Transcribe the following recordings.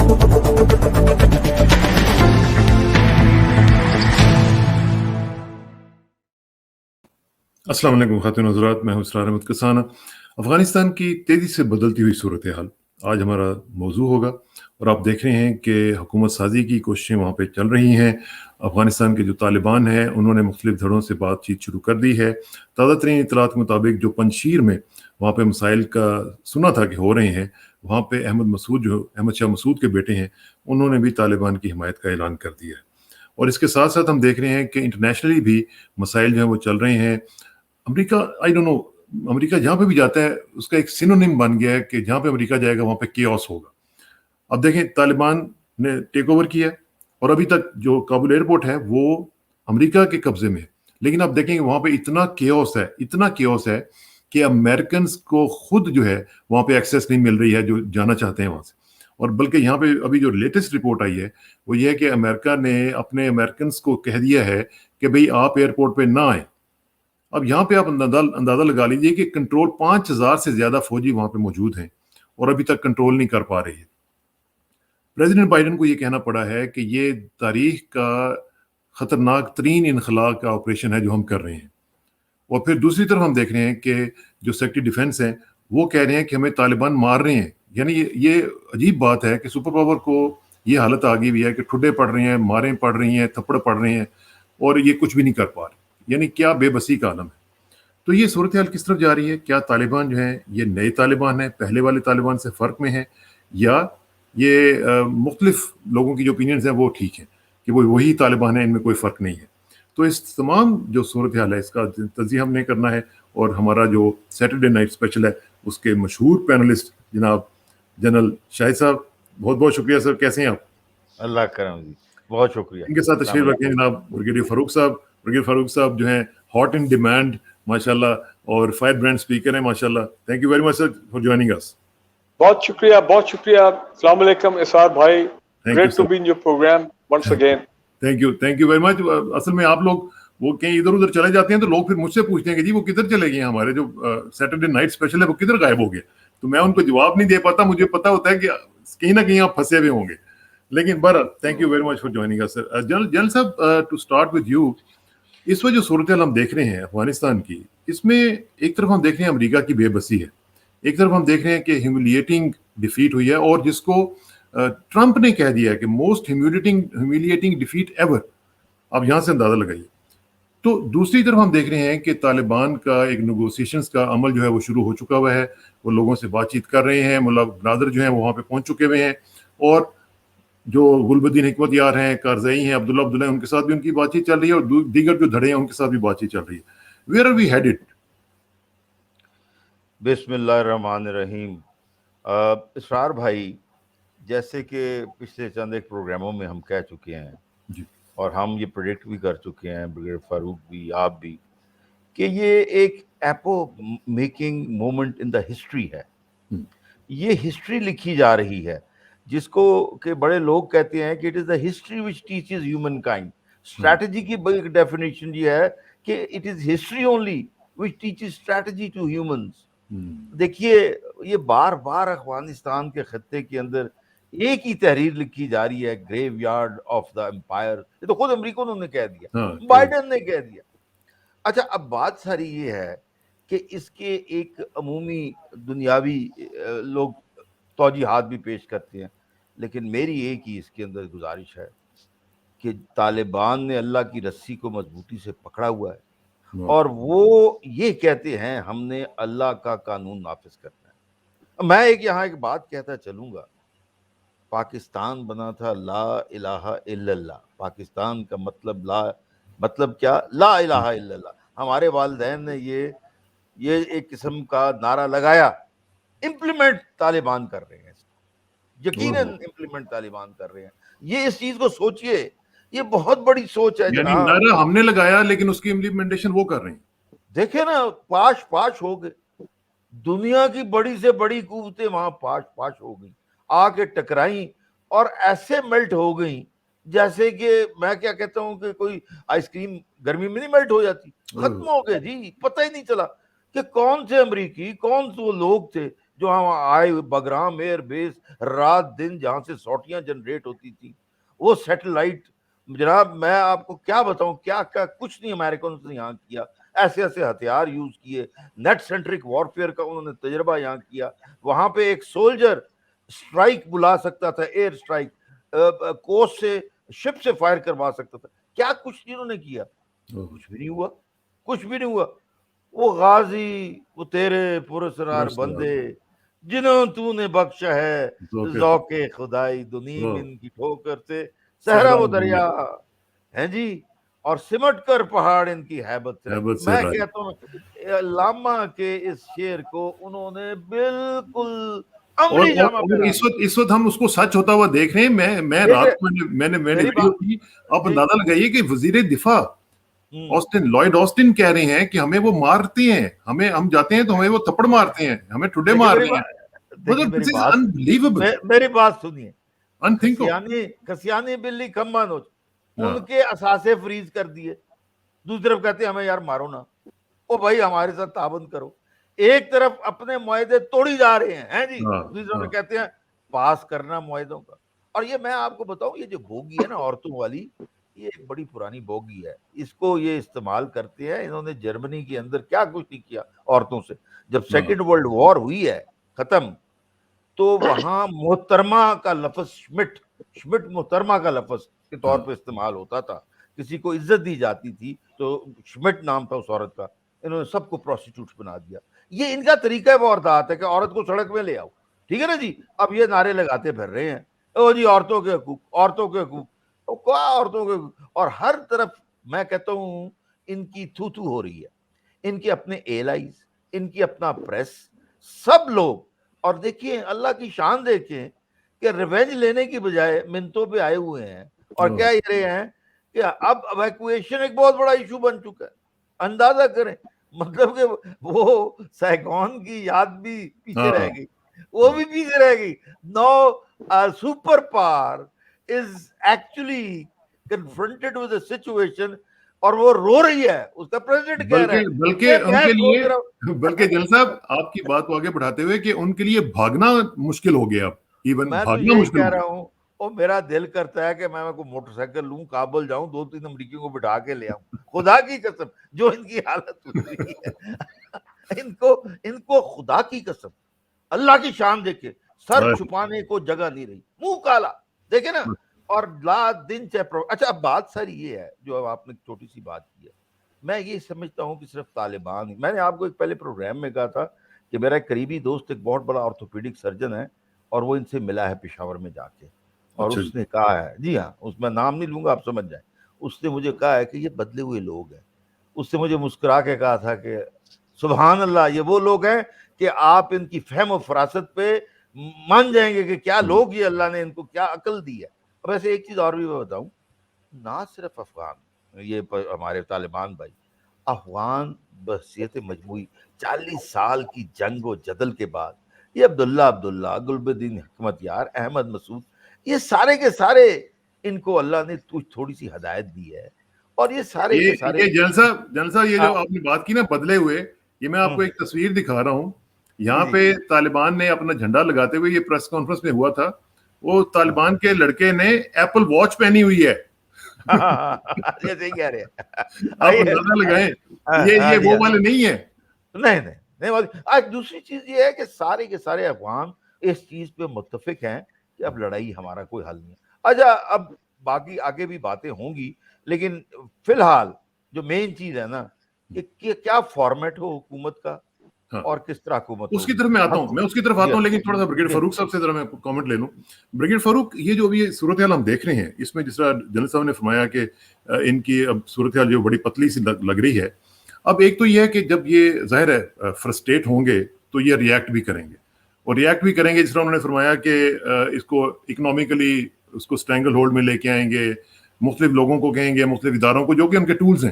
अस्सलाम वालेकुम ख़ातिन हज़रात, मैं हूं इसरार अहमद कसाना। अफ़गानिस्तान की तेज़ी से बदलती हुई सूरत हाल आज हमारा मौजू होगा और आप देख रहे हैं कि हुकूमत साजी की कोशिशें वहाँ पे चल रही हैं। अफ़गानिस्तान के जो तालिबान हैं उन्होंने मुख्तलिफ़ धड़ों से बातचीत शुरू कर दी है। ताज़ा तरीन इत्तलात के मुताबिक जो पंजशीर में वहाँ पे मसाइल का सुना था कि हो रहे हैं, वहाँ पे अहमद शाह मसूद के बेटे हैं, उन्होंने भी तालिबान की हिमायत का ऐलान कर दिया है। और इसके साथ साथ हम देख रहे हैं कि इंटरनेशनली भी मसाइल जो हैं वो चल रहे हैं। America, I don't know, America जहाँ पे भी जाता है उसका एक सिनोनिम बन गया है कि जहाँ पे अमेरिका जाएगा वहाँ पे केओस होगा। अब देखें, तालिबान ने टेक ओवर किया और अभी तक जो काबुल एयरपोर्ट है वो अमेरिका के कब्जे में है, लेकिन आप देखेंगे वहाँ पे इतना केओस है कि अमेरिकन को खुद जो है वहाँ पे एक्सेस नहीं मिल रही है जो जाना चाहते हैं वहाँ से। और बल्कि यहाँ पे अभी जो लेटेस्ट रिपोर्ट आई है वो ये है कि अमेरिका ने अपने अमेरिकन को कह दिया है कि भाई आप एयरपोर्ट पे ना आए। अब यहाँ पे आप अंदाजा लगा लीजिए कि कंट्रोल 5,000 से ज्यादा फौजी वहां पे मौजूद हैं और अभी तक कंट्रोल नहीं कर पा रही है। प्रेसिडेंट बाइडन को ये कहना पड़ा है कि ये तारीख का खतरनाक तरीन इनखला का ऑपरेशन है जो हम कर रहे हैं। और फिर दूसरी तरफ हम देख रहे हैं कि जो सेक्रेटरी डिफेंस हैं वो कह रहे हैं कि हमें तालिबान मार रहे हैं। यानी ये अजीब बात है कि सुपर पावर को ये हालत आ गई हुई है कि ठुड्डे पड़ रहे हैं, मारें पड़ रही हैं, थप्पड़ पड़ रहे हैं और ये कुछ भी नहीं कर पा रहे। यानी क्या बेबसी का आलम है। तो ये सूरत हाल किस तरफ जा रही है? क्या तालिबान जो है ये नए तालिबान है, पहले वाले तालिबान से फ़र्क में है, या ये मुख्तलिफ लोगों की जो ओपिनियंस हैं वो ठीक है कि वो वही तालिबान है, इनमें कोई फ़र्क नहीं है। तो इस तमाम जो सूरत हाल है इसका तज्ज़िया हमने करना है और हमारा जो सैटरडे नाइट स्पेशल है उसके मशहूर पैनलिस्ट जनाब जनरल शाहिद साहब, बहुत बहुत शुक्रिया सर, कैसे हैं आप? अल्लाह करम जी, बहुत शुक्रिया। इनके साथ तशरीफ रखें जनाब ब्रिगेडियर फारूक साहब। ब्रिगेडियर फारूक साहब जो हैं हॉट इन डिमांड माशाल्लाह और फायर ब्रांड स्पीकर हैं माशाल्लाह। Thank you very much sir for joining us. बहुत शुक्रिया, बहुत शुक्रिया। अस्सलाम वालेकुम इसार भाई, great to be in your program once again. Thank you very much. असल में आप लोग वो कहीं इधर उधर चले जाते हैं तो लोग फिर मुझसे पूछते हैं कि जी वो किधर चले गए, हमारे जो सैटरडे नाइट स्पेशल है वो किधर गायब हो गए। तो मैं उनको जवाब नहीं दे पाता, मुझे पता होता है कि कहीं ना कहीं आप फंसे हुए होंगे। लेकिन बहरहाल thank you very much for joining us sir. General साहब, टू स्टार्ट विद यू, इस वजह जो सूरत हम देख रहे हैं अफगानिस्तान की, इसमें एक तरफ हम देख रहे हैं अमेरिका की बेबसी है, एक तरफ हम देख रहे हैं कि ह्यूमिलिएटिंग डिफीट हुई है और जिसको ट्रंप ने कह दिया है कि मोस्ट ह्यूमिलिएटिंग डिफीट एवर। अब यहां से अंदाजा लगाइए। तो दूसरी तरफ हम देख रहे हैं कि तालिबान का एक नेगोशिएशंस का अमल जो है वो शुरू हो चुका हुआ है, वो लोगों से बातचीत कर रहे हैं, मुल्ला बरादर जो है वो वहां पे पहुंच चुके हुए हैं और जो गुलबद्दीन हिकमत यार हैं, कारज़ई हैं, अब्दुल्ला हैं, उनके साथ भी उनकी बातचीत चल रही है और दीगर जो धड़े हैं उनके साथ भी बातचीत चल रही है। Where are we headed? बिस्मिल्लाहिर्रहमानिर्रहीम। इसरार भाई, जैसे कि पिछले चंद एक प्रोग्रामों में हम कह चुके हैं जी। और हम ये प्रेडिक्ट भी कर चुके हैं, ब्रिगेडियर फारूक भी, आप भी, कि ये एक apo making moment in the history है। ये हिस्ट्री लिखी जा रही है जिसको के बड़े लोग कहते हैं कि it is the history which teaches humankind. Strategy की बड़ी डेफिनेशन ये है कि it is history only which teaches strategy to humans. देखिए, ये बार बार अफगानिस्तान के खत्ते के अंदर एक ही तहरीर लिखी जा रही है, graveyard of the empire. ये तो खुद अमेरिका ने कह दिया, बाइडेन ने कह दिया। अच्छा, अब बात सारी ये है कि इसके एक अमूमी दुनियावी लोग तौजीहात भी पेश करते हैं, लेकिन मेरी एक ही इसके अंदर गुजारिश है कि तालिबान ने अल्लाह की रस्सी को मजबूती से पकड़ा हुआ है और वो ये कहते हैं हमने अल्लाह का कानून नाफिज करना है। मैं यहाँ एक बात कहता चलूंगा, पाकिस्तान बना था ला इलाहा इल्लल्लाह। पाकिस्तान का मतलब क्या? ला इलाहा इल्लल्लाह। हमारे वालिदैन ने ये एक किस्म का नारा लगाया। इम्प्लीमेंट तालिबान कर रहे हैं, यकीनन इम्प्लीमेंट तालिबान कर रहे हैं। ये इस चीज को सोचिए, ये बहुत बड़ी सोच है यानी नारा हमने लगाया लेकिन उसकी इम्प्लीमेंटेशन वो कर रहे हैं। देखे ना, पाश हो गए। दुनिया की बड़ी से बड़ी कुव्वतें वहां पाश हो गई, आके टकराई और ऐसे मेल्ट हो गई जैसे कि मैं क्या कहता हूं कि कोई आइसक्रीम गर्मी में नहीं मेल्ट हो जाती। खत्म हो गए जी, पता ही नहीं चला कि कौन से अमरीकी, कौन से वो लोग थे جو آئے بگرام ایئر بیس رات دن جہاں سے سوٹیاں جنریٹ ہوتی تھی، وہ سیٹلائٹ، جناب میں آپ کو کیا بتاؤں، کیا کچھ نہیں امریکنز نے یہاں کیا، ایسے ایسے ہتھیار یوز کیے، نیٹ سینٹرک وارفیئر کا انہوں نے تجربہ یہاں کیا. وہاں پہ ایک سولجر اسٹرائک بلا سکتا تھا، ایئر اسٹرائک کوسٹ سے شپ سے فائر کروا سکتا تھا. کیا کچھ انہوں نے کیا؟ کچھ بھی نہیں ہوا، کچھ بھی نہیں ہوا. وہ غازی، وہ تیرے پرسرار بندے جنہوں تو نے بخشا ہے ذوق خدائی، دنیا من کی ٹھوکر سے صحرا وہ دریا ہے جی، اور سمٹ کر پہاڑ ان کی ہیبت سے. میں کہتا ہوں علامہ کے اس شعر کو انہوں نے بالکل عملی جامہ پہنا. اس وقت ہم اس کو سچ ہوتا ہوا دیکھ رہے ہیں. میں رات کو میں نے ویڈیو کی، آپ اندازہ لگائیے کہ وزیر دفاع لوئڈ آسٹن کہہ رہے ہیں کہ ہمیں وہ مارتے ہیں، ہم جاتے ہیں تو ہمیں وہ تھپڑ مارتے ہیں، ہمیں ٹھڈے مار رہے ہیں. میری بات سنیے، انتھنکیبل. کسیانی بلی کمانوچ ان کے اثاثے فریز کر دیے، دوسری طرف کہتے ہیں ہمیں یار مارو نا. او بھائی ہمارے ساتھ تعاون کرو. ایک طرف اپنے معاہدے توڑی جا رہے ہیں جی، دوسری طرف کہتے ہیں پاس کرنا معاہدوں کا. اور یہ میں آپ کو بتاؤں، یہ جو بوگی ہے نا عورتوں والی، یہ ایک بڑی پرانی بوگی ہے. اس کو یہ استعمال کرتے ہیں. انہوں نے جرمنی کے اندر کیا کچھ نہیں کیا عورتوں سے. جب سیکنڈ ورلڈ وار ہوئی ہے ختم، تو وہاں محترمہ کا لفظ شمٹ محترمہ کا لفظ کے طور پہ استعمال ہوتا تھا. کسی کو عزت دی جاتی تھی تو شمٹ نام تھا اس عورت کا. انہوں نے سب کو پروسٹیٹیوٹ بنا دیا. یہ ان کا طریقہ واردات ہے کہ عورت کو سڑک میں لے آؤ، ٹھیک ہے نا جی. اب یہ نعرے لگاتے پھر رہے ہیں، او جی عورتوں کے حقوق، عورتوں کے حقوق، کیا عورتوں کے حقوق. اور ہر طرف میں کہتا ہوں ان کی تھو تھو ہو رہی ہے. ان کے اپنے ایلائز، ان کی اپنا پریس، سب لوگ. اور دیکھیے اللہ کی شان دیکھیں کہ ریونج لینے کی بجائے منتوں پہ آئے ہوئے ہیں. اور کیا یہ رہے ہیں کہ اب ایویکویشن ایک بہت بڑا ایشو بن چکا ہے. اندازہ کریں، مطلب کہ وہ سائگون کی یاد بھی پیچھے رہ گئی، وہ بھی پیچھے رہ گئی. No super power is actually confronted with a situation, اور وہ رو رہی ہے. اس کا پریزیڈنٹ کہہ رہا ہے بلکہ ان کے لیے، بلکہ جل صاحب آپ کی بات کو آگے بڑھاتے ہوئے کہ ان کے لیے بھاگنا مشکل ہو گیا. ایون میں تو یہی کہہ رہا ہوں، اور میرا دل کرتا ہے کہ میں کوئی موٹر سائیکل لوں، کابل جاؤں، 2-3 امریکیوں کو بٹھا کے لے آؤں. خدا کی قسم جو ان کی حالت ہوئی ہے، ان کو خدا کی قسم اللہ کی شان دیکھے، سر چھپانے کو جگہ نہیں رہی، منہ کالا دیکھے نا. اور لا دن چاہے اچھا. اب بات ساری یہ ہے جو اب آپ نے چھوٹی سی بات کی ہے، میں یہ سمجھتا ہوں کہ صرف طالبان. میں نے آپ کو ایک پہلے پروگرام میں کہا تھا کہ میرا ایک قریبی دوست ایک بہت بڑا آرتھوپیڈک سرجن ہے، اور وہ ان سے ملا ہے پشاور میں جا کے. اور اس نے کہا ہے، جی ہاں، اس میں نام نہیں لوں گا آپ سمجھ جائیں، اس نے مجھے کہا ہے کہ یہ بدلے ہوئے لوگ ہیں. اس نے مجھے مسکرا کے کہا تھا کہ سبحان اللہ، یہ وہ لوگ ہیں کہ آپ ان کی فہم و فراست پہ مان جائیں گے کہ کیا لوگ، یہ اللہ نے ان کو کیا عقل دی ہے. اب ایسے ایک چیز اور بھی میں بتاؤں، نہ صرف افغان، یہ ہمارے طالبان بھائی، افغان بحثیت مجموعی 40 سال کی جنگ و جدل کے بعد، یہ عبداللہ، گلبدین حکمت یار، احمد مسعود، یہ سارے کے سارے ان کو اللہ نے تھوڑی سی ہدایت دی ہے. اور یہ سارے کے سارے جلسہ یہ جو آپ نے بات کی نا بدلے ہوئے، یہ میں آپ کو ایک تصویر دکھا رہا ہوں. یہاں پہ طالبان نے اپنا جھنڈا لگاتے ہوئے، یہ پریس کانفرنس میں ہوا تھا، وہ طالبان کے لڑکے نے ایپل واچ پہنی ہوئی ہے. یہ صحیح کہہ رہے ہیں، آپ اندازہ لگائیں، یہ وہ والے نہیں ہیں. نہیں. دوسری چیز یہ ہے کہ سارے کے سارے افغان اس چیز پہ متفق ہیں کہ اب لڑائی ہمارا کوئی حل نہیں ہے. اچھا اب باقی آگے بھی باتیں ہوں گی، لیکن فی الحال جو مین چیز ہے نا کہ کیا فارمیٹ ہو حکومت کا اور کس طرح حکومت اس کی طرف میں آتا ہوں، لیکن تھوڑا سا بریگیڈ فاروق صاحب سے ذرا میں کامنٹ لے لوں. بریگیڈ فاروق، یہ جو ابھی صورتحال ہم دیکھ رہے ہیں، اس میں جس طرح جنرل صاحب نے فرمایا کہ ان کی اب صورتحال جو بڑی پتلی سی لگ رہی ہے. اب ایک تو یہ ہے کہ جب یہ ظاہر ہے فرسٹریٹ ہوں گے تو یہ ریئیکٹ بھی کریں گے، اور ریئیکٹ بھی کریں گے جس طرح انہوں نے فرمایا کہ اس کو اکنامیکلی اس کو اسٹرینگل ہولڈ میں لے کے آئیں گے، مختلف لوگوں کو کہیں گے، مختلف اداروں کو، جو کہ ان کے ٹولز ہیں.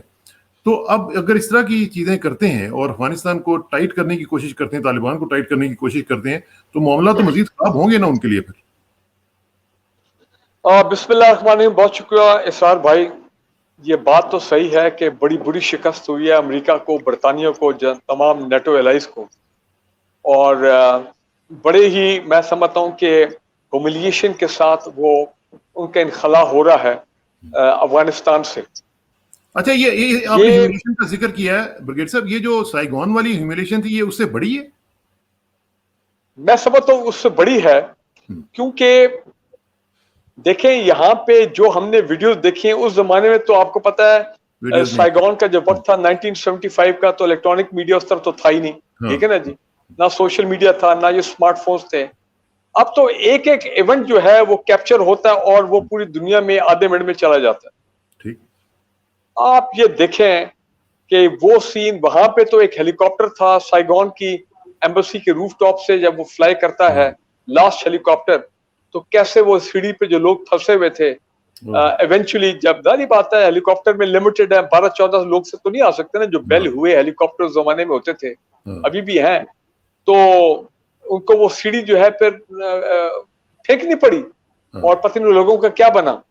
تو اب اگر اس طرح کی چیزیں کرتے ہیں اور افغانستان کو ٹائٹ کرنے کی کوشش کرتے ہیں، طالبان کو ٹائٹ کرنے کی کوشش کرتے ہیں، تو معاملہ تو مزید خراب ہوں گے نا ان کے لیے پھر. بسم اللہ الرحمن الرحیم. بہت شکریہ اسرار بھائی. یہ بات تو صحیح ہے کہ بڑی بری شکست ہوئی ہے امریکہ کو، برطانیہ کو، تمام نیٹو الائز کو. اور बड़े ही मैं समझता हूँ कि ह्यूमिलिएशन के साथ वो उनका इनखला हो रहा है अफगानिस्तान से। अच्छा, ये आपने ये ह्यूमिलेशन का जिक्र किया है ब्रिगेड साहब, ये जो साइगोन वाली ह्यूमिलेशन थी ये उससे बड़ी है? मैं समझता हूँ उससे बड़ी है, क्योंकि देखें यहाँ पे जो हमने वीडियोस देखी हैं उस जमाने में, तो आपको पता है वीडियोस नहीं। साइगोन का जो वक्त था 1975 का, तो इलेक्ट्रॉनिक मीडिया उस तरह तो था ही नहीं, ठीक है ना जी, ना सोशल मीडिया था, ना ये स्मार्टफोन्स थे। अब तो एक एक इवेंट जो है वो कैप्चर होता है और वो पूरी दुनिया में आधे मिनट में चला जाता है। ठीक। आप ये देखें कि वो सीन वहां पे तो एक हेलीकॉप्टर था साइगोन की एम्बेसी के रूफ टॉप से, जब वो फ्लाई करता है लास्ट हेलीकॉप्टर, तो कैसे वो सीढ़ी पे जो लोग फंसे हुए थे, इवेंचुअली जब दारी बात है हेलीकॉप्टर में लिमिटेड है, 12-14 लोग से तो नहीं आ सकते ना, जो बेल हुए हेलीकॉप्टर जमाने में होते थे, अभी भी हैं, तो उनको वो सीढ़ी जो है फिर फेंकनी पड़ी और पता नहीं लोगों का क्या बना।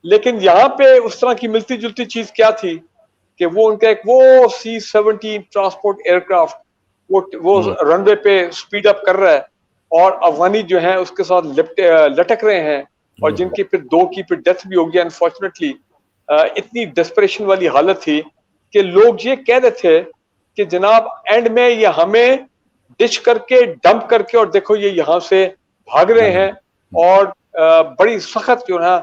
लेकिन यहाँ पे उस तरह की मिलती जुलती चीज क्या थी कि वो उनका एक वो C-17 ट्रांसपोर्ट एयरक्राफ्ट वो रनवे पे स्पीड अप कर रहा है और अफगानी जो है उसके साथ लटक रहे हैं, और जिनकी फिर 2 की फिर डेथ भी हो गई अनफॉर्चुनेटली। इतनी डेस्परेशन वाली हालत थी कि लोग ये कह रहे थे कि जनाब एंड में ये हमें डिच करके डंप करके और देखो ये यहाँ से भाग रहे हैं। और बड़ी सख्त जो है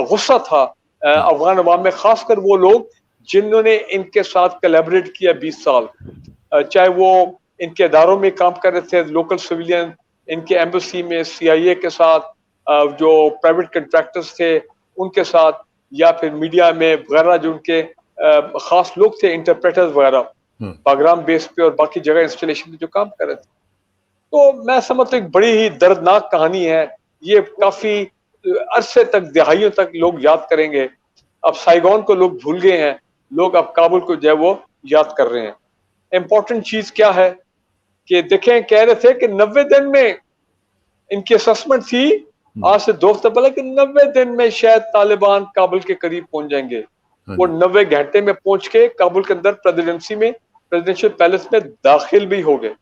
गुस्सा था अफगान अवाम में, खासकर वो लोग जिन्होंने इनके साथ कोलैबोरेट किया 20 साल, चाहे वो इनके इदारों में काम कर रहे थे लोकल सिविलियन, इनके एम्बेसी में CIA के साथ, जो प्राइवेट कंट्रैक्टर्स थे उनके साथ, या फिर मीडिया में वगैरह जो उनके खास लोग थे इंटरप्रेटर्स वगैरह बागराम बेस पे और बाकी जगह इंस्टॉलेशन में जो काम कर रहे थे। तो मैं समझता हूँ एक बड़ी ही दर्दनाक कहानी है ये, काफी अरसे तक, दिहाइयों तक लोग याद करेंगे। अब साइगोन को लोग भूल गए हैं, लोग अब काबुल को जो है वो याद कर रहे हैं। इंपॉर्टेंट चीज क्या है कि देखें, कह रहे थे कि 90 दिन में इनकी असेसमेंट थी आज से 2 हफ्ते पहले कि 90 दिन में शायद तालिबान काबुल के करीब पहुंच जाएंगे। वो 90 घंटे में पहुंच के काबुल के अंदर प्रेसिडेंशियल पैलेस में दाखिल भी हो गए।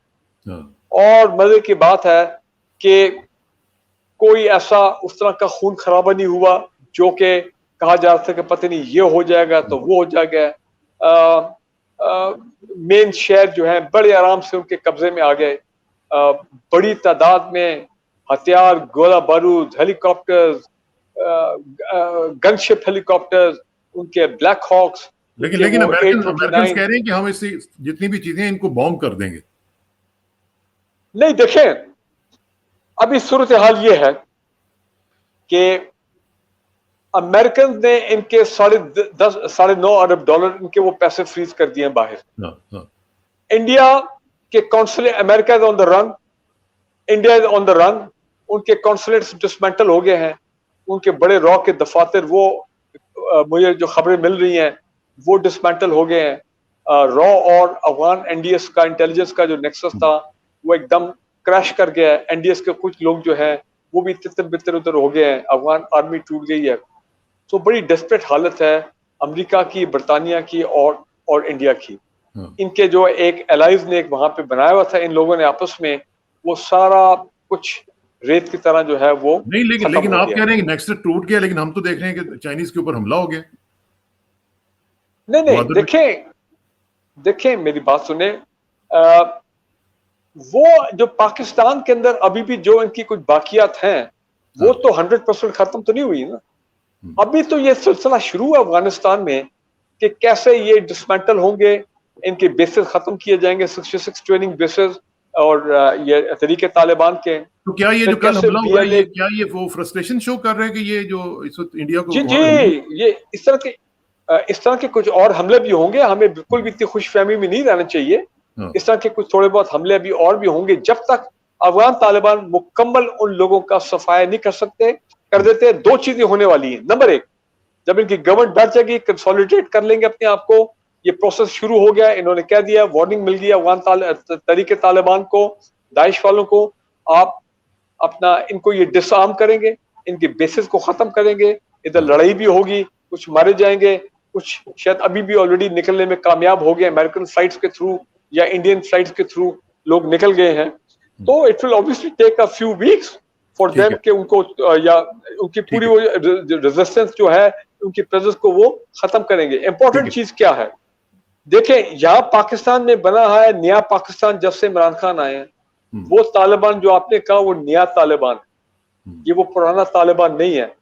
और मजे की बात है कि कोई ऐसा उस तरह का खून खराबा नहीं हुआ जो कि कहा जा रहा था कि पता नहीं ये हो जाएगा तो वो हो जाएगा। मेन शहर जो है बड़े आराम से उनके कब्जे में आ गए। बड़ी तादाद में हथियार, गोला बारूद, हेलीकॉप्टर्स, गनशिप हेलीकॉप्टर्स, उनके ब्लैक हॉक्स, लेकिन अमेरिकन कह रहे हैं कि हम इससे जितनी भी चीजें इनको बॉम्ब कर देंगे। नहीं, देखें अभी सूरत हाल ये है कि अमेरिकन ने इनके $9.5 अरब इनके वो पैसे फ्रीज कर दिए हैं बाहर। इंडिया के consulate, America is on the run, India is on the run, उनके कॉन्सुलेट्स डिसमेंटल हो गए हैं, उनके बड़े रॉ के दफातर वो मुझे जो खबरें मिल रही हैं वो डिसमेंटल हो गए हैं। रॉ और अफगान NDS का इंटेलिजेंस का जो नेक्सस था वो एकदम क्रैश कर गया है। NDS के कुछ लोग जो हैं वो भी तितर बितर उतर हो गए हैं, अफगान आर्मी टूट गई है। तो बड़ी डेस्परेट हालत है अमेरिका की, बरतानिया की और इंडिया की। इनके जो एक एलाइज ने एक वहां पे बनाया हुआ था इन लोगों ने आपस में, वो सारा कुछ रेत की तरह जो है वो नहीं, लेकिन आप कह रहे हैं कि नेक्सस टूट गया, लेकिन हम तो देख रहे हैं कि चाइनीज के ऊपर हमला हो गया। नहीं, देखें मेरी बात सुने, वो जो पाकिस्तान के अंदर अभी भी जो इनकी कुछ बाकियात हैं वो तो 100% खत्म तो नहीं हुई ना। अभी तो ये सिलसिला शुरू है अफगानिस्तान में कि कैसे ये डिसमेंटल होंगे, इनके बेसेस खत्म किए जाएंगे, 66 ट्रेनिंग बेसेस और ये तरीके तालिबान के। तो क्या ये जो कल हमला हुआ है, क्या ये वो फ्रस्ट्रेशन शो कर रहे हैं कि ये जो इस वक्त इंडिया को? जी, ये इस तरह के कुछ और हमले भी होंगे, हमें बिल्कुल भी इतनी खुशफहमी में नहीं रहना चाहिए। इस तरह के कुछ थोड़े बहुत हमले भी और भी होंगे जब तक अफगान तालिबान मुकम्मल उन लोगों का सफाया नहीं कर देते। 2 चीजें होने वाली हैं। नंबर 1, जब इनकी गवर्नमेंट बैठ जाएगी, कंसोलिडेट कर लेंगे अपने आप को, ये प्रोसेस शुरू हो गया, इन्होंने कह दिया, वार्निंग मिल गई अफगान तरीके तालिबान को, दाइश वालों को, आप अपना इनको ये डिसआर्म करेंगे, इनके बेसिस को खत्म करेंगे, इधर लड़ाई भी होगी, कुछ मारे जाएंगे, कुछ शायद अभी भी ऑलरेडी निकलने में कामयाब हो गए, अमेरिकन फ्लाइट्स के थ्रू या इंडियन फ्लाइट्स के थ्रू लोग निकल गए हैं। तो it will obviously take a few weeks for them कि उनको या उनकी पूरी वो रेजिस्टेंस जो है उनकी प्रेजेंस को वो खत्म करेंगे। इंपॉर्टेंट चीज क्या है, देखें यहाँ पाकिस्तान में बना है नया पाकिस्तान जब से इमरान खान आए हैं, वो तालिबान जो आपने कहा वो नया तालिबान, ये वो पुराना तालिबान नहीं है।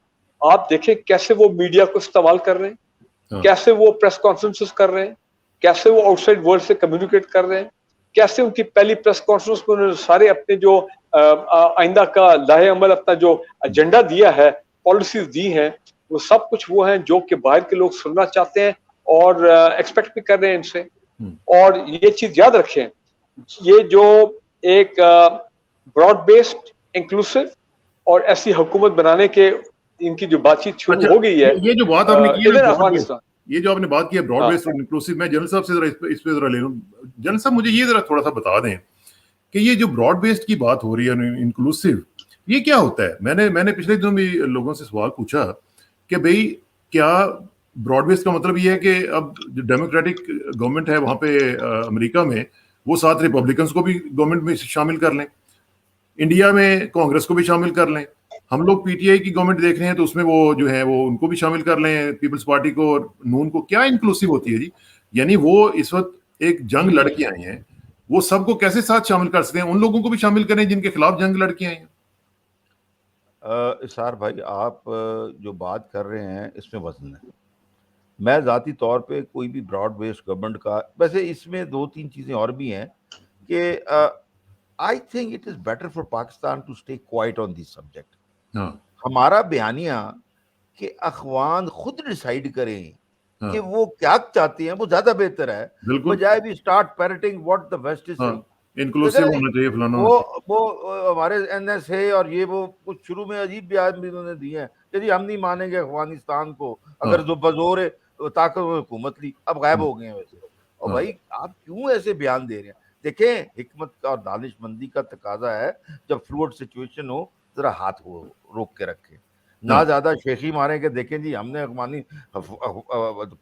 आप देखें कैसे वो मीडिया को इस्तेमाल कर रहे हैं, कैसे वो प्रेस कॉन्फ्रेंसेस कर रहे हैं, कैसे वो आउटसाइड वर्ल्ड से कम्युनिकेट कर रहे हैं, कैसे उनकी पहली प्रेस कॉन्फ्रेंस में उन्होंने सारे अपने जो आइंदा का लाहे अमल अपना जो एजेंडा दिया है, पॉलिसीज दी हैं, वो सब कुछ वो हैं जो कि बाहर के लोग सुनना चाहते हैं और एक्सपेक्ट भी कर रहे हैं इनसे। और ये चीज याद रखें, ये जो एक ब्रॉड बेस्ड इंक्लूसिव और ऐसी हुकूमत बनाने के इनकी जो बातचीत शुरू हो गई है, ये जो बात आपने की है अफगानिस्तान, ये जो आपने बात की है ब्रॉड बेस्ड और इंक्लूसिव, मैं जनरल साहब से जरा इस पे जरा ले लूं। जनरल साहब मुझे ये जरा थोड़ा सा बता दें कि ये जो ब्रॉड बेस्ड की बात हो रही है, इंक्लूसिव, ये क्या होता है? मैंने पिछले दिनों भी लोगों से सवाल पूछा कि भाई क्या ब्रॉड बेस्ड का मतलब ये है कि अब जो डेमोक्रेटिक गवर्नमेंट है वहां पे अमेरिका में, वो साथ रिपब्लिकन्स को भी गवर्नमेंट में शामिल कर लें, इंडिया में कांग्रेस को भी शामिल कर लें, हम लोग पीटीआई की गवर्नमेंट देख रहे हैं तो उसमें वो जो है वो उनको भी शामिल कर लें, पीपल्स पार्टी को और नून को। क्या इंक्लूसिव होती है जी? यानी वो इस वक्त एक जंग लड़के आई हैं, वो सबको कैसे साथ शामिल कर सकते हैं? उन लोगों को भी शामिल करें जिनके खिलाफ जंग लड़के आई हैं। इसार भाई, आप जो बात कर रहे हैं इसमें वजन है। मैं ज़ाती तौर पे कोई भी ब्रॉड बेस्ड गवर्नमेंट का, वैसे इसमें दो तीन चीज़ें और भी हैं कि I think it is better for Pakistan to stay quiet on this subject. हमारा बयानिया कि अखवान खुद डिसाइड करें कि वो क्या चाहते हैं, वो ज्यादा बेहतर है, बजाय भी start parroting what the West is saying. Inclusive होना चाहिए फलाना। वो हमारे एनएसए और ये वो कुछ शुरू में अजीब बयान भी उन्होंने दिए हैं कि जी हम नहीं मानेंगे अफगानिस्तान को, अगर जो बजोर ताकतवर हुकूमत ली, अब गायब हो गए हैं वैसे। और भाई आप क्यों ऐसे बयान दे रहे हैं? देखें, हिकमत और दानिशमंदी का तकाजा है जब फ्लूइड सिचुएशन हो जरा हाथ हो रोक के रखें, ना ज्यादा शेखी मारे कि देखें जी हमने अफगानी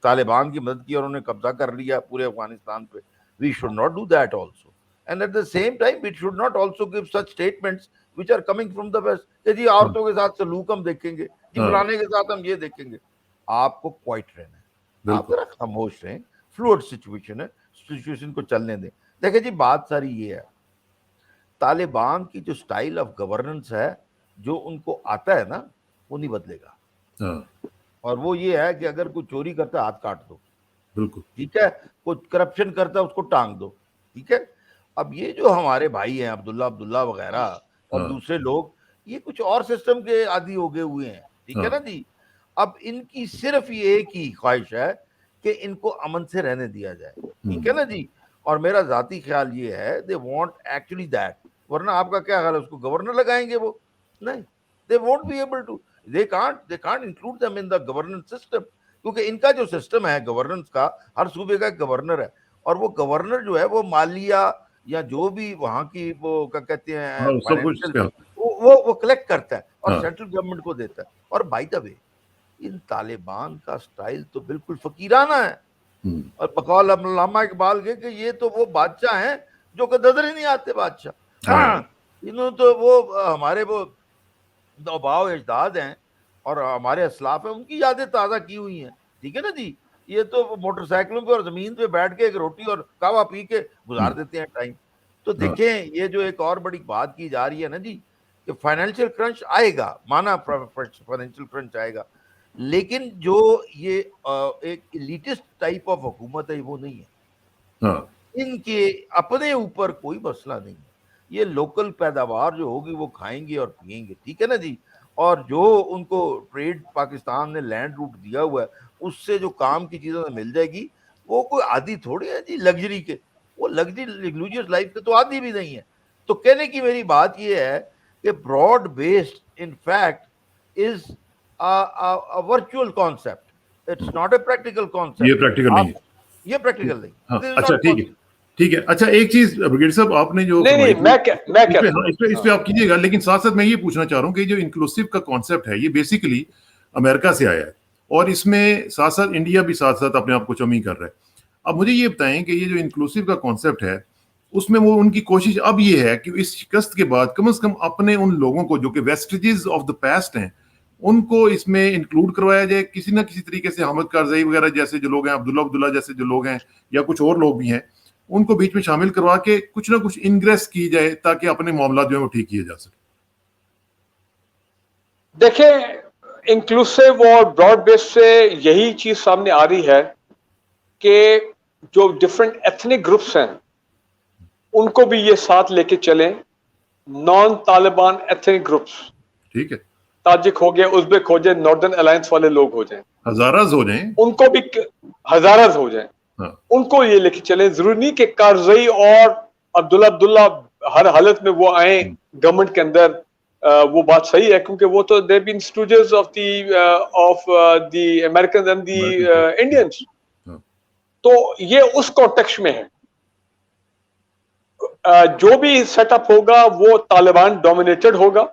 तालिबान की मदद की और उन्होंने कब्जा कर लिया पूरे अफगानिस्तान पे। We should not do that also, and at the same time we should not also give such statements which are coming from the west कि जी औरतों के साथ सलूक हम देखेंगे, जी फलाने के साथ हम ये देखेंगे। आपको क्वाइट रहना है, आप जरा खामोश रहें, फ्लूइड सिचुएशन है, सिचुएशन को चलने दें। देखिए जी, बात सारी ये है, तालिबान की जो स्टाइल ऑफ गवर्नेंस है, जो उनको आता है ना, वो नहीं बदलेगा। और वो ये है कि अगर कोई चोरी करता है हाथ काट दो, बिल्कुल ठीक है, कोई करप्शन करता है उसको टांग दो, ठीक है। अब ये जो हमारे भाई हैं अब्दुल्ला वगैरह और दूसरे लोग, ये कुछ और सिस्टम के आदी हो गए हुए हैं, ठीक है ना जी। अब इनकी सिर्फ ये एक ही ख्वाहिश है कि इनको अमन से रहने दिया जाए, ठीक है ना जी। और मेरा जाती ख्याल ये है, दे वांट एक्चुअली दैट, वरना आपका क्या ख्याल है, उसको गवर्नर लगाएंगे वो? नहीं, they won't be able to, they can't include them in the governance system, क्योंकि इनका जो सिस्टम है गवर्नेंस का, हर सूबे का एक गवर्नर है, और वो गवर्नर जो है वो मालिया या जो भी वहां की वो क्या कहते हैं वो कलेक्ट करता है और सेंट्रल गवर्नमेंट को देता है। और बाय द वे, इन तालिबान का स्टाइल तो बिल्कुल फकीराना है, और बकौल अल्लामा इकबाल के कि ये तो वो बादशाह हैं जो कि नजर ही नहीं आते बादशाह। इन्होंने तो वो हमारे वो दबाव अजदाद हैं और हमारे असलाफ हैं, उनकी यादें ताज़ा की हुई हैं, ठीक है ना जी। ये तो मोटरसाइकिलों पे और ज़मीन पे बैठ के एक रोटी और कावा पी के गुजार देते हैं टाइम। तो देखें, ये जो एक और बड़ी बात की जा रही है ना जी, कि फाइनेंशियल क्रंच आएगा, माना फाइनेंशियल क्रंच आएगा, लेकिन जो ये एक एलिटिस्ट टाइप ऑफ हुकूमत है वो नहीं है। इनके अपने ऊपर कोई मसला नहीं है, ये लोकल पैदावार जो होगी वो खाएंगे और पिएंगे, ठीक है ना जी। और जो उनको ट्रेड पाकिस्तान ने लैंड रूट दिया हुआ है, उससे जो काम की चीज़ें मिल जाएगी, वो कोई आदी थोड़ी है जी लग्जरी के, वो लग्जरियस लाइफ के तो आदी भी नहीं है। तो कहने की मेरी बात ये है कि broad based in fact is a virtual concept, it's not a practical concept। ये प्रैक्टिकल नहीं है, ये प्रैक्टिकल नहीं। हाँ, अच्छा ठीक है। अच्छा, एक चीज ब्रिगेडियर साहब आपने जो नहीं मैं इस पे आप कीजिएगा, लेकिन साथ साथ मैं ये पूछना चाह रहा हूँ कि जो इंक्लूसिव का कॉन्सेप्ट है ये बेसिकली अमेरिका से आया है, और इसमें साथ साथ इंडिया भी साथ साथ अपने आप को चमी कर रहा है। अब मुझे ये बताएं कि ये जो इंक्लूसिव का कॉन्सेप्ट है, اس میں وہ ان کی کوشش اب یہ ہے کہ اس شکست کے بعد کم از کم اپنے ان لوگوں کو جو کہ ویسٹیجز آف دا پاسٹ ہیں ان کو اس میں انکلوڈ کروایا جائے کسی نہ کسی طریقے سے. حامد کارزئی وغیرہ جیسے جو لوگ ہیں, عبداللہ جیسے جو لوگ ہیں, یا کچھ اور لوگ بھی ہیں, ان کو بیچ میں شامل کروا کے کچھ نہ کچھ انگریس کی جائے تاکہ اپنے معاملات جو ہیں وہ ٹھیک کیے جا سکے. دیکھیں انکلوسیو اور براڈ بیس سے یہی چیز سامنے آ رہی ہے کہ جو ڈفرینٹ ایتھنک گروپس ہیں ان کو بھی یہ ساتھ لے کے چلیں. نان طالبان ایتھنک گروپس, ٹھیک ہے, تاجک ہو گئے, ازبک ہو جائیں, ناردرن الائنس والے لوگ ہو جائیں, ہزاراز ہو جائیں, ان کو بھی ہزاراز ہو جائیں, ہاں ان کو یہ لے کے چلیں. ضروری نہیں کہ کارزئی اور عبداللہ ہر حالت میں وہ آئیں گورنمنٹ کے اندر. وہ بات صحیح ہے کیونکہ وہ تو they been stooges of the Americans and the Indians. تو یہ اس کانٹیکسٹ میں ہے. جو بھی سیٹ اپ ہوگا وہ طالبان ڈومینیٹڈ ہوگا.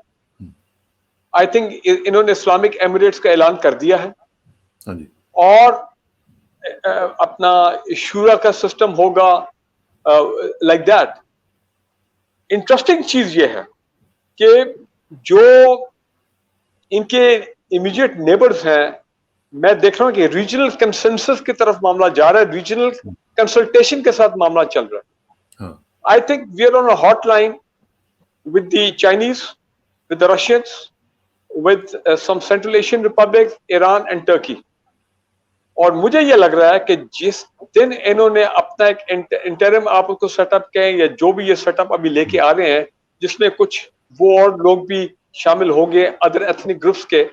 آئی تھنک انہوں نے اسلامک ایمریٹس کا اعلان کر دیا ہے, اور اپنا شورا کا سسٹم ہوگا لائک دیٹ. انٹرسٹنگ چیز یہ ہے کہ جو ان کے امیڈیٹ نیبرز ہیں, میں دیکھ رہا ہوں کہ ریجنل کنسنسس کی طرف معاملہ جا رہا ہے, ریجنل کنسلٹیشن کے ساتھ معاملہ چل رہا ہے. I think we are on a hotline with the Chinese, with the Russians, with some Central Asian republics, Iran and Turkey. اور مجھے یہ لگ رہا ہے کہ جس دن انہوں نے اپنا ایک انٹرم آپ کو سیٹ اپ کہیں, یا جو بھی یہ سیٹ اپ ابھی لے کے آ رہے ہیں جس میں کچھ وہ اور لوگ بھی شامل ہوں گے ادر ایتھنک گروپس کے,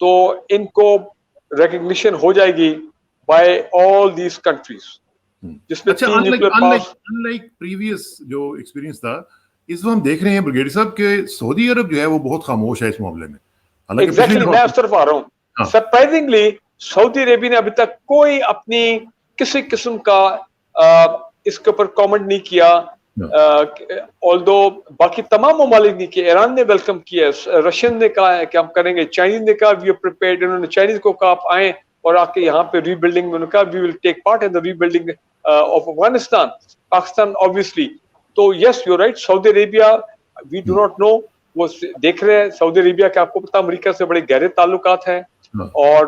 تو ان کو ریکگنیشن ہو جائے گی بائی آل دیز کنٹریز. جس میں انلائک پریویس جو ایکسپیرینس تھا, اس وقت ہم دیکھ رہے ہیں بریگیڈیئر صاحب کہ سعودی عرب جو ہے وہ بہت خاموش ہے اس معاملے میں. ایگزیکٹلی میں اس طرف آ رہا ہوں. سرپرائزنگلی سعودی عربی نے ابھی تک کوئی اپنی کسی قسم کا اس کے اوپر کامنٹ نہیں کیا, آلدو باقی تمام ممالک نے کیا. ایران نے ویلکم کیا, رشین نے کہا ہے کہ ہم کریں گے, چائنیز نے کہا وی آر پریپیئرڈ, انہوں نے چائنیز کو کہا آپ آئیں اور آ کے یہاں پہ ری بلڈنگ میں, انہوں نے کہا we will take part in the rebuilding of Afghanistan, Pakistan obviously. تو yes you right, Saudi Arabia we do not know, وہ دیکھ رہے ہیں سعودی عربیہ کے, آپ کو پتا امریکہ سے بڑے گہرے تعلقات ہیں. اور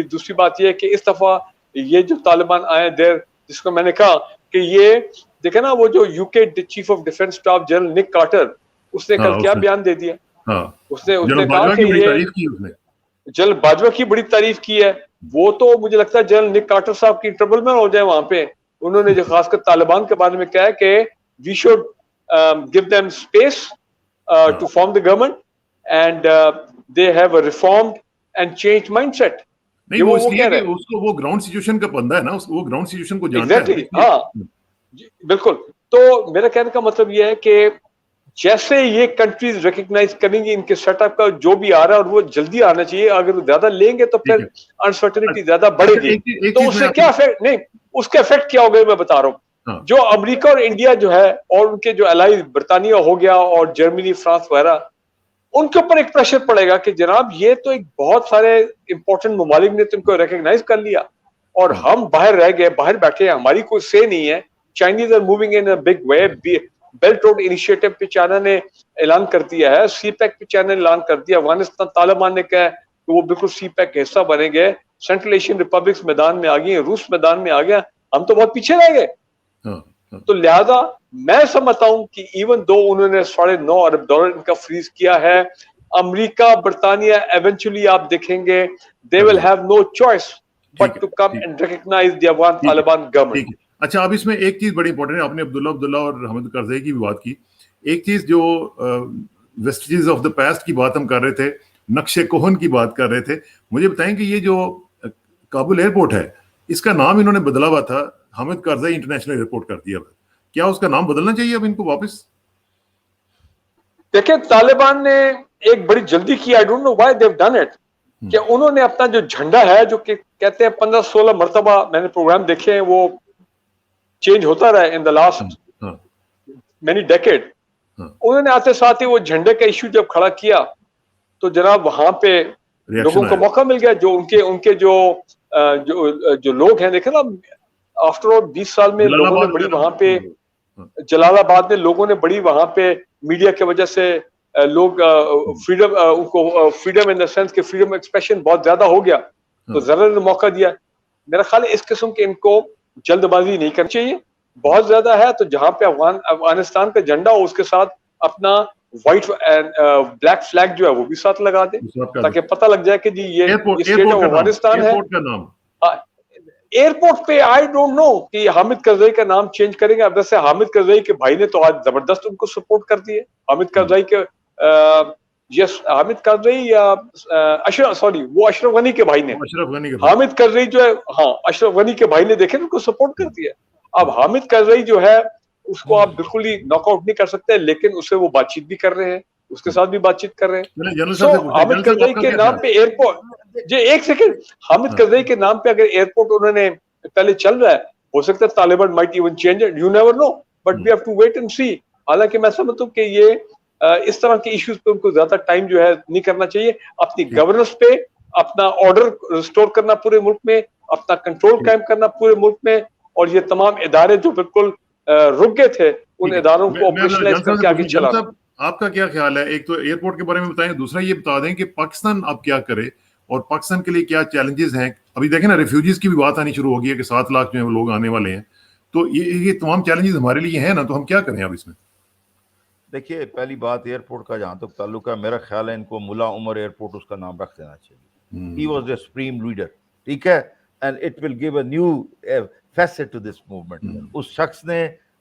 دوسری بات یہ ہے کہ اس دفعہ یہ جو طالبان آئے دیر, جس کو میں نے کہا کہ یہ دیکھیں نا, وہ جو یو کے chief of defence staff general نک کارٹر, اس نے کل کیا بیان دے دیا. اس نے کہا کہ یہ جنرل باجوہ کی بڑی تعریف کی ہے. وہ تو مجھے لگتا ہے جنرل نک کارٹر صاحب کی ٹربل مین ہو جائے وہاں پہ. انہوں نے جو خاص کر طالبان کے بارے میں کہا ہے کہ we should give them space to form the government and they have a reformed and change mindset. نہیں وہ اس لیے کہ اس کو وہ گراؤنڈ سچویشن کا بندہ ہے نا, وہ گراؤنڈ سچویشن کو جانتا ہے. ہاں بالکل. تو میرا کہنے کا مطلب یہ ہے کہ جیسے یہ کنٹریز ریکگنائز کریں گی ان کے سیٹ اپ کا جو بھی آ رہا ہے, اور وہ جلدی آنا چاہیے, اگر زیادہ لیں گے تو پھر انسرٹنٹی زیادہ بڑھے گی. تو اس سے کیا افیکٹ, نہیں اس کا افیکٹ کیا ہوگا میں بتا رہا ہوں. جو امریکہ اور انڈیا جو ہے اور ان کے جو الائز برطانیہ ہو گیا اور جرمنی فرانس وغیرہ, ان کے اوپر ایک پریشر پڑے گا کہ جناب یہ تو ایک بہت سارے امپورٹنٹ ممالک نے تم کو ریکگنائز کر لیا اور ہم باہر رہ گئے, باہر بیٹھے ہیں, ہماری کوئی سے نہیں ہے. Chinese are moving in big way. Belt road initiative پہ چائنا نے اعلان کر دیا ہے, سی پیک پہ چائنا نے اعلان کر دیا, افغانستان طالبان نے کہا کہ وہ بالکل سی پیک کا حصہ بنیں گے, سینٹرل ایشین ریپبلکس میدان میں آ گئی, روس میدان میں آ گیا, ہم تو بہت پیچھے رہ گئے. تو لہذا میں سمجھتا ہوں کہ ایون دو انہوں نے $9.5 ارب ان کا فریز کیا ہے, امریکہ برطانیہ ایونچولی آپ دیکھیں گے they will have no choice but to come and recognize the Afghan Taliban government. اچھا, اب اس میں ایک چیز بڑی امپورٹنٹ ہے, آپ نے عبداللہ اور حامد کارزئی کی بھی بات کی. ایک چیز جو ویسٹیجز آف دا پاسٹ کی بات ہم کر رہے تھے, نقش کوہن کی بات کر رہے تھے, مجھے بتائیں کہ یہ جو کابل ایئرپورٹ ہے اس کا نام انہوں نے بدلا ہوا تھا, حامد کارزئی انٹرنیشنل ایئرپورٹ کر دیا. کیا اس کا نام بدلنا چاہیے اب ان کو واپس؟ دیکھیں طالبان نے ایک بڑی جلدی کی, I don't know why they've done it, کہ انہوں نے اپنا جو جھنڈا ہے جو کہ کہتے ہیں 15-16 مرتبہ میں نے پروگرام دیکھے ہیں وہ چینج ہوتا رہا ان دا لاسٹ مینی ڈیکیڈ, انہوں نے آتے ساتھ ہی وہ جھنڈے کا ایشو جب کھڑا کیا تو جناب وہاں پہ لوگوں کو موقع مل گیا, جو ان کے جو لوگ ہیں, دیکھیں نا आफ्टर ऑल 20 साल में लोगों ने बड़ी वहां पे जलालाबाद में लोगों ने बड़ी वहां पे मीडिया की वजह से लोग फ्रीडम उनको फ्रीडम इन द सेंस कि फ्रीडम एक्सप्रेशन बहुत ज्यादा हो गया, तो जरा ने मौका दिया। मेरा ख्याल है इस किस्म के इनको जल्दबाजी नहीं करनी चाहिए। बहुत ज्यादा है तो जहां पे अफगानिस्तान का झंडा हो उसके साथ अपना व्हाइट एंड ब्लैक फ्लैग जो है वो भी साथ लगा दे, ताकि पता लग जाए कि जी ये स्टेट ऑफ अफगानिस्तान है। एयरपोर्ट पे आई डोंट नो कि हामिद करजई का नाम चेंज करेंगे। अब वैसे हामिद करजई के भाई ने तो आज जबरदस्त उनको सपोर्ट कर दी है। हामिद करजई के यस हामिद करजई या अशरफ सॉरी वो अशरफ गनी के भाई ने, हामिद करजई जो है हाँ अशरफ गनी के भाई ने देखे उनको सपोर्ट कर दिया। अब हामिद करजई जो है उसको आप बिल्कुल ही नॉकआउट नहीं कर सकते, लेकिन उससे वो बातचीत भी कर रहे हैं, उसके साथ भी बातचीत कर रहे हैं। सो हामिद करजई के नाम पे एयरपोर्ट जी एक सेकंड, हामिद करजई के नाम पे अगर एयरपोर्ट उन्होंने पहले चल रहा है, हो सकता है Taliban might even change it, you never know, but we have to wait and see. हालांकि मैं समझता हूँ कि ये इस तरह के इश्यूज पे उनको ज्यादा टाइम जो है नहीं करना चाहिए। अपनी गवर्नेंस पे अपना ऑर्डर रिस्टोर करना पूरे मुल्क में, अपना कंट्रोल कायम करना पूरे मुल्क में, और ये तमाम इदारे जो बिल्कुल रुक गए थे उन इदारों को ऑपरेशनलाइज करके आगे चला। आपका क्या ख्याल है? एक तो एयरपोर्ट के बारे में बताएं, दूसरा ये बता दें कि पाकिस्तान अब क्या करे और पाकिस्तान के लिए क्या चैलेंजेस हैं। अभी देखें ना, रिफ्यूजीज की भी बात आनी शुरू हो गई है कि 7 लाख जो है वो लोग आने वाले हैं, तो ये तमाम चैलेंजेस हमारे लिए हैं ना, तो हम क्या करें अब इसमें? देखिए, पहली बात एयरपोर्ट का जहाँ तक ताल्लुक है, मेरा ख्याल है इनको मुला उमर एयरपोर्ट उसका नाम रख देना चाहिए। He was the supreme leader, ठीक है, and it will give a new facet to this movement. उस शख्स ने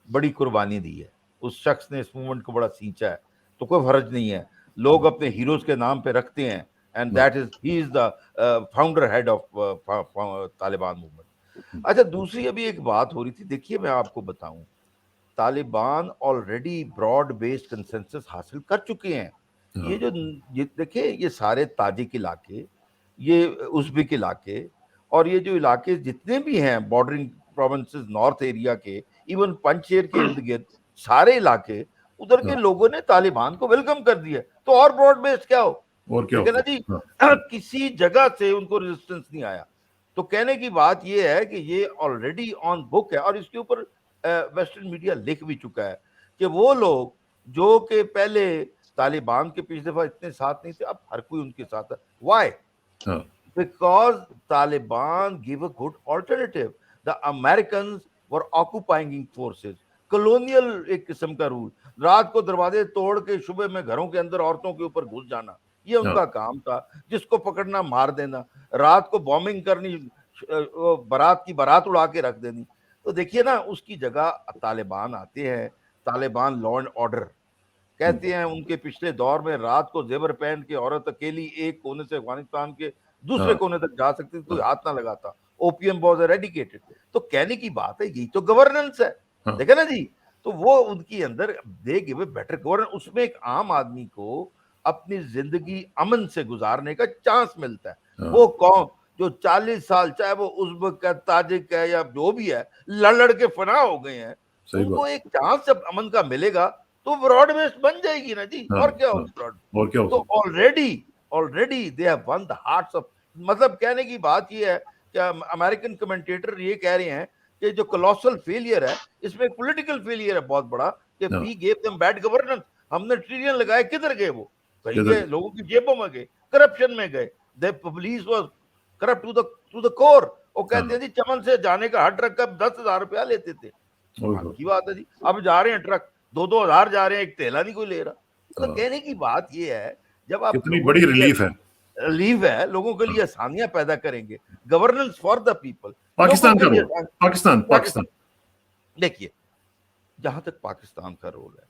बड़ी कुर्बानी दी है, उस शख्स ने इस मूवमेंट को बड़ा सींचा है, तो कोई हर्ज नहीं है। लोग अपने हीरोज के नाम पे रखते हैं, and that is he is the founder head of Taliban movement. अच्छा, दूसरी अभी एक बात हो रही थी, देखिए मैं आपको बताऊं, Taliban already broad based consensus हासिल कर चुके हैं। ये जो देखिए, ये सारे ताजिक इलाके, ये उज़्बेक इलाके, और ये जो इलाके जितने भी हैं बॉर्डरिंग प्रोविंसेस नॉर्थ एरिया के, इवन पंचशेर के इर्द गिर्द सारे इलाके, उधर के लोगों ने तालिबान को वेलकम कर दिया। तो और ब्रॉड बेस्ड क्या हो, और क्या ना जी, किसी जगह से उनको रेजिस्टेंस नहीं आया। तो कहने की बात ये है कि ये ऑलरेडी ऑन बुक है, और इसके ऊपर वेस्टर्न मीडिया लिख भी चुका है कि वो लोग जो कि पहले तालिबान के पिछले दफा इतने साथ नहीं थे, अब हर कोई उनके साथ है। Why? Because Taliban give a good alternative. The Americans were occupying forces, colonial एक किस्म का रूल, रात को दरवाजे तोड़ के सुबह में घरों के अंदर औरतों के ऊपर घुस जाना, ये उनका काम था। जिसको पकड़ना मार देना, रात को बॉम्बिंग करनी, बारात की बारात उड़ा के रख देनी। तो देखिए ना, उसकी जगह तालिबान आते हैं, तालिबान लॉ एंड ऑर्डर कहते हैं। उनके पिछले दौर में रात को जेवर पहन के औरत अकेली एक कोने से अफगानिस्तान के दूसरे कोने तक जा सकती थी, कोई हाथ ना लगाता। Opium was eradicated. तो कहने की बात है, यही तो गवर्नेंस है, देखे ना जी। तो वो उनकी अंदर दे गिव बेटर गवर्नेंस, उसमें एक आम आदमी को अपनी जिंदगी अमन से गुजारने का चांस मिलता है। वो कौन जो 40 साल, चाहे वो उज़्बेक है, ताजिक है, या जो भी है, लड़ के फना हो गए हैं, उनको एक चांस जब अमन का मिलेगा तो ब्रॉड बेस्ड बन जाएगी ना जी। और क्या हो, तो already they have one the hearts of, मतलब कहने की बात ये है कि अमेरिकन कमेंटेटर ये कह रहे हैं कि जो कोलोसल फेलियर है, इसमें पॉलिटिकल फेलियर है बहुत बड़ा, कि we gave them bad governance. हमने ट्रिलियन लगाए, किधर गए वो? कहीं गए, लोगों की जेबों में गए, करप्शन में गए। The police was corrupt to the core. वो कहते हैं जी, चमन से जाने का हर ट्रक का 10,000 रुपया लेते थे। की बात है जी, अब जा रहे हैं ट्रक 2-2 हजार जा रहे हैं, एक थैला नहीं कोई ले रहा। तो कहने की बात ये है, जब आप कितनी बड़ी रिलीफ है लोगों के लिए आसानियां पैदा करेंगे, governance for the people. Pakistan देखिए, जहां तक पाकिस्तान का रोल है,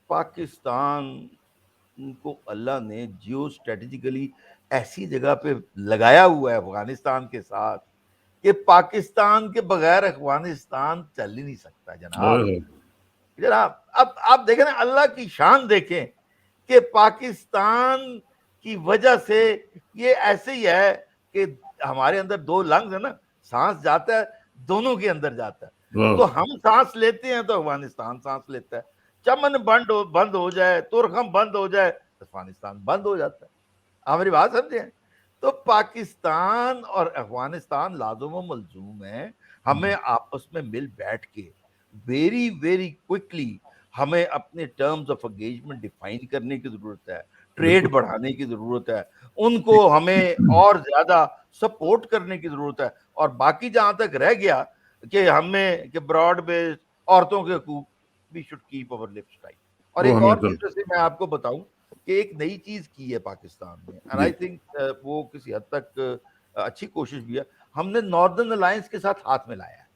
पाकिस्तान को अल्लाह ने जियो स्ट्रेटेजिकली ऐसी जगह पे लगाया हुआ है अफगानिस्तान के साथ कि पाकिस्तान के बगैर अफगानिस्तान चल ही नहीं सकता जनाब। अब आप देखें ना, अल्लाह की शान देखें कि पाकिस्तान की वजह से ये ऐसे ही है कि हमारे अंदर 2 लंग्स है ना, सांस जाता है दोनों के अंदर जाता है। तो हम सांस लेते हैं तो अफगानिस्तान सांस लेता है। चमन बंद हो जाए, तुरखम बंद हो जाए, अफगानिस्तान बंद हो जाता है। हमारी बात समझे? तो पाकिस्तान और अफगानिस्तान लाजुम मलजूम है। ہمیں آپس میں مل بیٹھ کے ویری ویری کوئکلی ہمیں اپنے ٹرمز آف انگیجمنٹ ڈیفائن کرنے کی ضرورت ہے, ٹریڈ بڑھانے کی ضرورت ہے, ان کو ہمیں اور زیادہ سپورٹ کرنے کی ضرورت ہے. اور باقی جہاں تک رہ گیا کہ ہمیں کہ براڈ بیس عورتوں کے حقوق, we should keep our lips tight. اور ایک اور چیز سے میں آپ کو بتاؤں کہ ایک نئی چیز کی ہے پاکستان میں, اینڈ آئی تھنک وہ کسی حد تک اچھی کوشش بھی ہے, ہم نے ناردرن الائنس کے ساتھ ہاتھ ملایا ہے.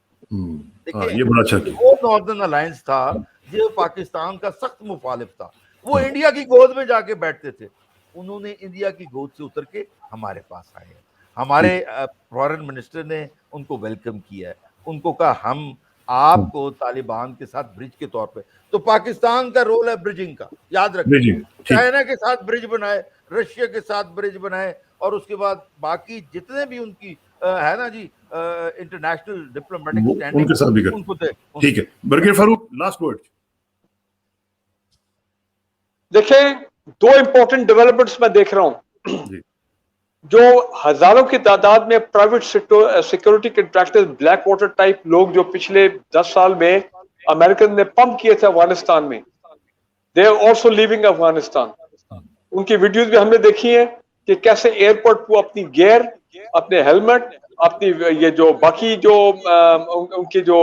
یہ بڑا اچھا کیا. وہ ناردرن الائنس تھا جو پاکستان کا سخت مخالف تھا, وہ انڈیا کی گود میں جا کے بیٹھتے تھے, انہوں نے انڈیا کی گود سے اتر کے ہمارے پاس آئے. ہمارے فارن منسٹر نے ان کو ویلکم کیا ہے, ان کو کہا ہم آپ کو طالبان کے ساتھ برج کے طور پہ, تو پاکستان کا رول ہے برجنگ کا, یاد رکھیں. چائنا کے ساتھ برج بنائے, رشیا کے ساتھ برج بنائے, اور اس کے بعد باقی جتنے بھی ان کی ہے نا جی انٹرنیشنل ڈپلومیٹک اسٹینڈنگ ان کے ساتھ بھی کریں. ٹھیک ہے برگیڈیئر فاروق, لاسٹ ورڈ. دیکھیں دو امپورٹنٹ ڈیولپمنٹس میں دیکھ رہا ہوں. جو ہزاروں کی تعداد میں private security contractor black water type لوگ جو پچھلے 10 سال میں امریکن نے پمپ کیے تھے افغانستان میں, they are also leaving Afghanistan. ان کی ویڈیوز بھی ہم نے دیکھی ہیں کہ کیسے ایئرپورٹ کو اپنی گیئر, اپنے ہیلمٹ, اپنی یہ جو باقی جو ان کی جو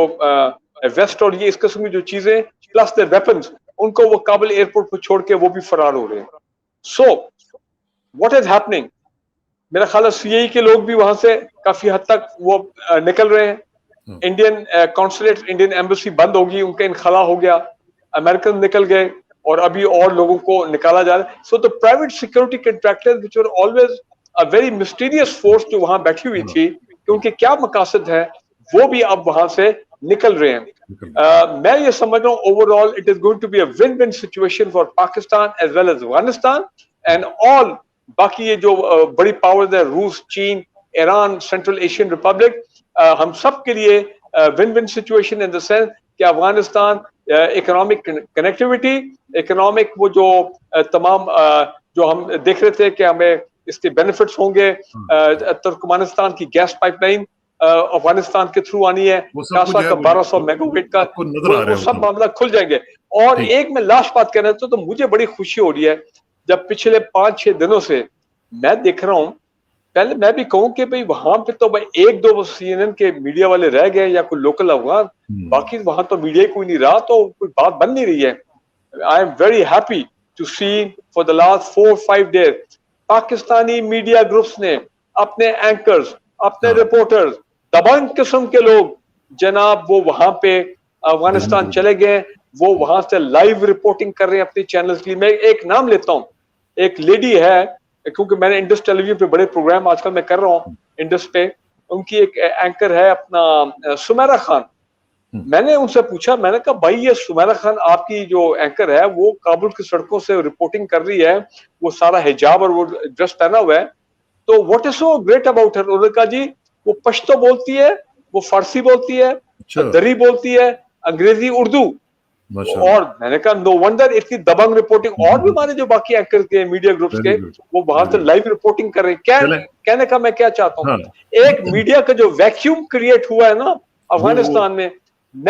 ویسٹ اور یہ اس قسم کی جو چیزیں پلس دا ویپنز, ان کو وہ کابل ایئرپورٹ پہ چھوڑ کے وہ بھی فرار ہو رہے ہیں. سو واٹ از ہیپننگ, میرا خیال ہے سی آئی کے لوگ بھی وہاں سے کافی حد تک وہ نکل رہے ہیں. انڈین کانسولیٹ, انڈین ایمبیسی بند ہوگی, ان کا انخلا ہو گیا, امریکن نکل گئے, اور ابھی اور لوگوں کو نکالا جا رہا ہے. So the private security contractor which are always a very mysterious force جو وہاں بیٹھی ہوئی تھی کہ ان کے کیا مقاصد ہے, وہ بھی اب وہاں سے نکل رہے ہیں. میں یہ سمجھ رہا ہوں overall it is going to be a one one situation for Pakistan as well as Afghanistan and all باقی یہ جو بڑی پاورز ہیں, روس, چین, ایران, سینٹرل ایشین ریپبلک, ہم سب کے لیے one one situation in the sense کہ افغانستان اکنامک کنیکٹیوٹی, اکنامک وہ جو تمام جو ہم دیکھ رہے تھے کہ ہمیں اس کے بینیفٹس ہوں گے, ترکمانستان کی گیس پائپ لائن افغانستان کے تھرو آنی ہے, کاسا کا 1200 میگا واٹ کا, وہ سب معاملہ کھل جائیں گے. اور ایک میں لاسٹ بات کہنا چاہتا ہوں, تو مجھے بڑی خوشی ہو رہی ہے جب پچھلے 5-6 دنوں سے میں دیکھ رہا ہوں, پہلے میں بھی کہوں کہ بھئی وہاں پہ تو بھائی 1-2 سی این این کے میڈیا والے رہ گئے یا کوئی لوکل افغان, باقی وہاں تو میڈیا کوئی نہیں رہا, تو کوئی بات بن نہیں رہی ہے. I am very happy to see for the last 4-5 days Pakistani media groups نے اپنے اینکرز, اپنے رپورٹرز, دبنگ قسم کے لوگ جناب وہ وہاں پہ افغانستان چلے گئے, وہ وہاں سے لائیو رپورٹنگ کر رہے ہیں اپنی چینلز کی. میں ایک نام لیتا ہوں, ایک لیڈی ہے, کیونکہ میں نے انڈس ٹیلی ویژن پہ بڑے پروگرام آج کل میں کر رہا ہوں انڈس پہ, ان کی ایک اینکر ہے اپنا سمیرہ خان. میں نے ان سے پوچھا, میں نے کہا بھائی یہ سمیرہ خان آپ کی جو اینکر ہے وہ کابل کی سڑکوں سے رپورٹنگ کر رہی ہے, وہ سارا حجاب اور وہ ڈریس پہنا ہوا ہے, تو what is so great about her? انہوں نے کہا جی وہ پشتو بولتی ہے, وہ فارسی بولتی ہے, دری بولتی ہے, انگریزی, اردو. اور میں نے کہا نو ونڈر اتنی دبنگ رپورٹنگ. اور بھی ہمارے جو باقی اینکر کے میڈیا گروپس کے وہ وہاں سے لائیو رپورٹنگ کر رہے ہیں. کہنے کا میں کیا چاہتا ہوں, ایک میڈیا کا جو ویکیوم کریٹ ہوا ہے نا افغانستان میں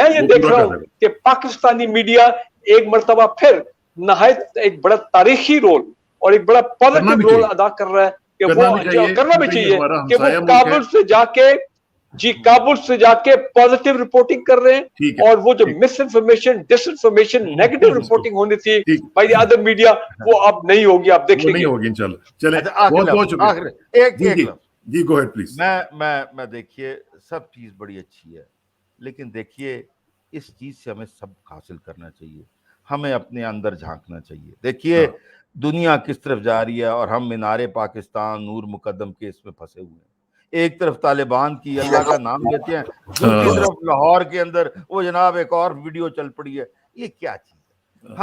یہ دیکھ رہا ہوں کہ پاکستانی میڈیا ایک مرتبہ پھر نہایت ایک بڑا تاریخی رول اور ایک بڑا پازیٹیو رول ادا کر رہا ہے کہ وہ کرنا بھی چاہیے کہ وہ کابل سے جا کے کابل سے جا کے پازیٹیو رپورٹنگ کر رہے ہیں, اور وہ جو مس انفارمیشن, ڈس انفارمیشن, نیگیٹو رپورٹنگ ہونی تھی بائی دی ادر میڈیا, وہ اب نہیں ہوگی, آپ دیکھیں گے. نہیں ہوگی انشاءاللہ. چلیں بہت بہت شکریہ. جی گو ہیڈ پلیز. میں دیکھیے سب چیز بڑی اچھی ہے, لیکن دیکھیے اس چیز سے ہمیں سبق حاصل کرنا چاہیے, ہمیں اپنے اندر جھانکنا چاہیے. دیکھیے دنیا کس طرف جا رہی ہے اور ہم مینار پاکستان نور مقدم کے اس میں پھنسے ہوئے ہیں. ایک طرف طالبان کی اللہ کا نام لیتے ہیں, دوسری طرف لاہور کے اندر وہ جناب ایک اور ویڈیو چل پڑی ہے. یہ کیا چیز ہے؟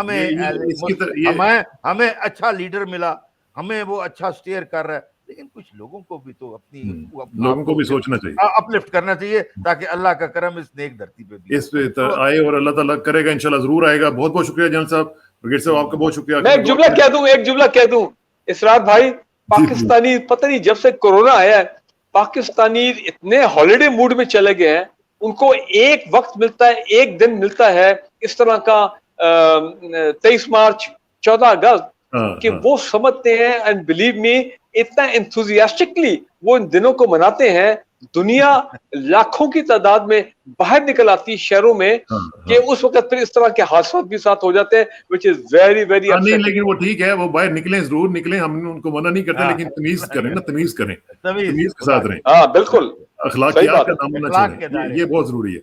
ہمیں اچھا لیڈر ملا, ہمیں وہ اچھا سٹیئر کر رہا ہے, لیکن کچھ لوگوں کو بھی تو اپنی لوگوں کو بھی سوچنا چاہیے, اپلفٹ کرنا چاہیے, تاکہ اللہ کا کرم اس نیک دھرتی پہ بھی اس پہ آئے, اور اللہ تعالیٰ کرے گا انشاءاللہ, ضرور آئے گا. بہت بہت شکریہ جنرل صاحب, برگیڈیئر صاحب آپ کا بہت شکریہ. میں ایک جملہ کہہ دوں اسرار بھائی, پاکستانی پتہ نہیں جب سے کورونا آیا ہے پاکستانی اتنے ہالیڈے موڈ میں چلے گئے ہیں उनको एक वक्त मिलता है, एक दिन मिलता है इस तरह का 23 मार्च 14 अगस्त कि वो समझते हैं, एंड बिलीव मी इतना एंथुजियास्टिकली वो इन दिनों को मनाते हैं, दुनिया लाखों की तादाद में बाहर निकल आती शहरों में कि उस वक्त फिर इस तरह के हादसे भी साथ हो जाते हैं, विच इज वेरी वेरी नहीं, लेकिन वो ठीक है, वो बाहर निकले, जरूर निकले, हम उनको मना नहीं करते, लेकिन तमीज करें ना, तमीज करें, तमीज के साथ रहें। हाँ बिल्कुल, अखलाकियात का नाम ना छोड़ें, ये बहुत जरूरी है।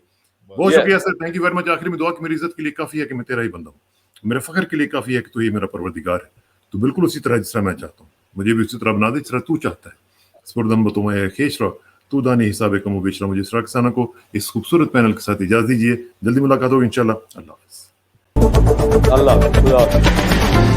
बहुत शुक्रिया sir, thank you very much. आखिर में दुआ कि मेरी इज्जत के लिए काफी है कि मैं तेरा ही बंदा हूँ, मेरे फख्र के लिए काफी है कि तू ये मेरा परवरदिगार है। तो बिल्कुल उसी तरह जिस तरह मैं चाहता हूँ, मुझे भी उसी तरह बना दे जिस तरह तू चाहता है। स्पुरदम तुम्हें खेच रहो, तू दानी हिसाब कमो बेच रहा। मुझे इस रक्साना को इस खूबसूरत पैनल के साथ इजाजत दीजिए, जल्दी मुलाकात होगी इंशाल्लाह। अल्लाह हाफ़िज़। अल्लाह।